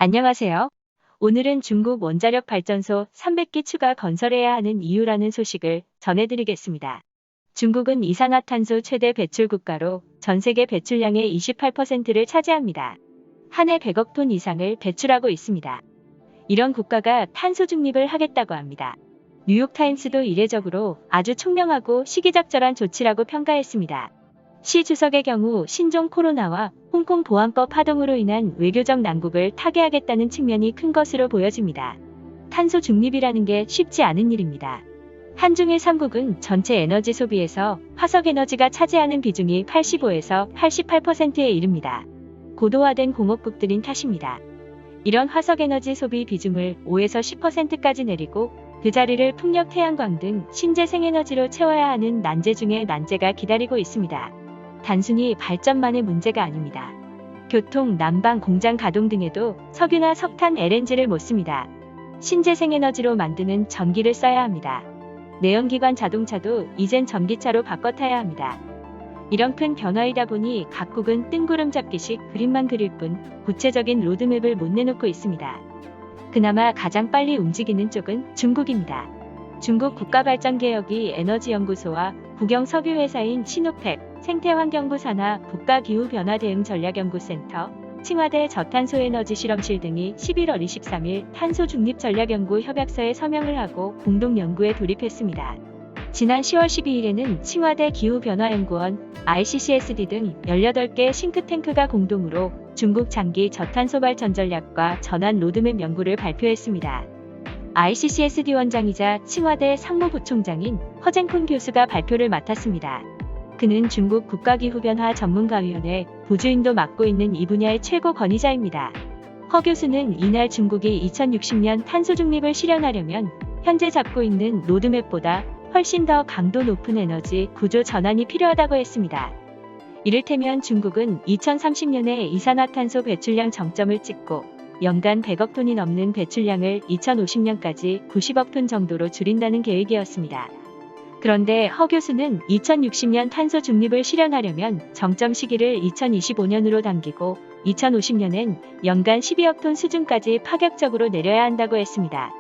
안녕하세요. 오늘은 중국 원자력 발전소 300기 추가 건설해야 하는 이유라는 소식을 전해드리겠습니다. 중국은 이산화탄소 최대 배출 국가로 전 세계 배출량의 28%를 차지합니다. 한 해 100억 톤 이상을 배출하고 있습니다. 이런 국가가 탄소 중립을 하겠다고 합니다. 뉴욕타임스도 이례적으로 아주 총명하고 시기적절한 조치라고 평가했습니다. 시 주석의 경우 신종 코로나와 홍콩 보안법 파동으로 인한 외교적 난국을 타개하겠다는 측면이 큰 것으로 보여집니다. 탄소 중립이라는 게 쉽지 않은 일입니다. 한중일 3국은 전체 에너지 소비에서 화석에너지가 차지하는 비중이 85에서 88%에 이릅니다. 고도화된 공업국들인 탓입니다. 이런 화석에너지 소비 비중을 5에서 10%까지 내리고 그 자리를 풍력, 태양광 등 신재생에너지로 채워야 하는 난제 중에 난제가 기다리고 있습니다. 단순히 발전만의 문제가 아닙니다. 교통, 난방, 공장 가동 등에도 석유나 석탄, LNG를 못 씁니다. 신재생에너지로 만드는 전기를 써야 합니다. 내연기관 자동차도 이젠 전기차로 바꿔 타야 합니다. 이런 큰 변화이다 보니 각국은 뜬구름 잡기식 그림만 그릴 뿐 구체적인 로드맵을 못 내놓고 있습니다. 그나마 가장 빨리 움직이는 쪽은 중국입니다. 중국 국가발전개혁위 에너지연구소와 국영석유회사인 시노펙, 생태환경부 산하 국가기후변화대응전략연구센터, 칭화대 저탄소에너지 실험실 등이 11월 23일 탄소중립전략연구 협약서에 서명을 하고 공동연구에 돌입했습니다. 지난 10월 12일에는 칭화대 기후변화연구원, ICCSD 등 18개 싱크탱크가 공동으로 중국 장기 저탄소 발전 전략과 전환 로드맵 연구를 발표했습니다. ICCSD 원장이자 칭화대 상무부총장인 허쟁쿤 교수가 발표를 맡았습니다. 그는 중국 국가기후변화 전문가위원회 부주임도 맡고 있는 이 분야의 최고 권위자입니다. 허 교수는 이날 중국이 2060년 탄소 중립을 실현하려면 현재 잡고 있는 로드맵보다 훨씬 더 강도 높은 에너지 구조 전환이 필요하다고 했습니다. 이를테면 중국은 2030년에 이산화탄소 배출량 정점을 찍고 연간 100억 톤이 넘는 배출량을 2050년까지 90억 톤 정도로 줄인다는 계획이었습니다. 그런데 허 교수는 2060년 탄소 중립을 실현하려면 정점 시기를 2025년으로 당기고 2050년엔 연간 12억 톤 수준까지 파격적으로 내려야 한다고 했습니다.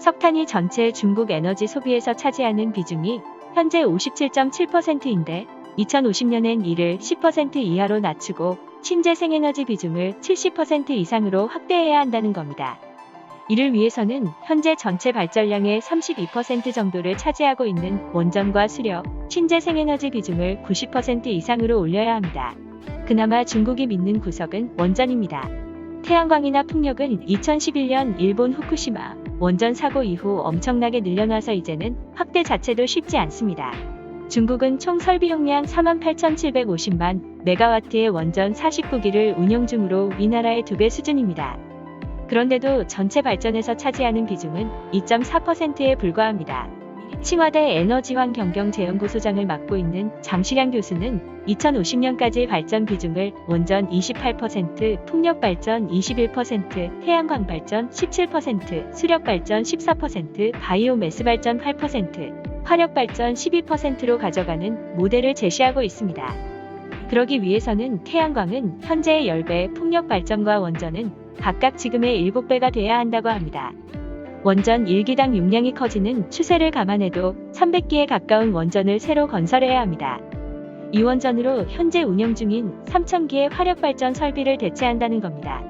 석탄이 전체 중국 에너지 소비에서 차지하는 비중이 현재 57.7%인데 2050년엔 이를 10% 이하로 낮추고 신재생에너지 비중을 70% 이상으로 확대해야 한다는 겁니다. 이를 위해서는 현재 전체 발전량의 32% 정도를 차지하고 있는 원전과 수력, 신재생에너지 비중을 90% 이상으로 올려야 합니다. 그나마 중국이 믿는 구석은 원전입니다. 태양광이나 풍력은 2011년 일본 후쿠시마 원전 사고 이후 엄청나게 늘려놔서 이제는 확대 자체도 쉽지 않습니다. 중국은 총 설비 용량 48,750만 메가와트의 원전 49기를 운영 중으로 우리나라의 2배 수준입니다. 그런데도 전체 발전에서 차지하는 비중은 2.4%에 불과합니다. 칭화대 에너지환경경제연구소장을 맡고 있는 장시량 교수는 2050년까지 발전 비중을 원전 28%, 풍력 발전 21%, 태양광 발전 17%, 수력 발전 14%, 바이오매스 발전 8%, 화력 발전 12%로 가져가는 모델을 제시하고 있습니다. 그러기 위해서는 태양광은 현재의 10배, 풍력 발전과 원전은 각각 지금의 7배가 돼야 한다고 합니다. 원전 1기당 용량이 커지는 추세를 감안해도 300기에 가까운 원전을 새로 건설해야 합니다. 이 원전으로 현재 운영 중인 3000기의 화력발전 설비를 대체한다는 겁니다.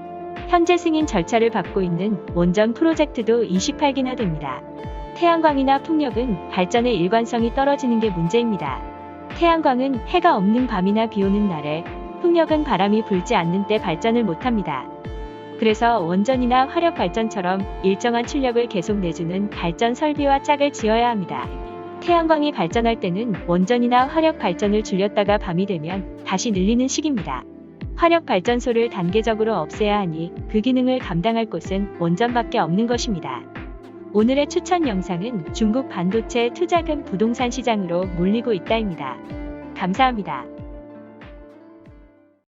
현재 승인 절차를 받고 있는 원전 프로젝트도 28기나 됩니다. 태양광이나 풍력은 발전의 일관성이 떨어지는 게 문제입니다. 태양광은 해가 없는 밤이나 비 오는 날에, 풍력은 바람이 불지 않는 때 발전을 못합니다. 그래서 원전이나 화력발전처럼 일정한 출력을 계속 내주는 발전 설비와 짝을 지어야 합니다. 태양광이 발전할 때는 원전이나 화력발전을 줄였다가 밤이 되면 다시 늘리는 식입니다. 화력발전소를 단계적으로 없애야 하니 그 기능을 감당할 곳은 원전밖에 없는 것입니다. 오늘의 추천 영상은 중국 반도체 투자금 부동산 시장으로 몰리고 있다입니다. 감사합니다.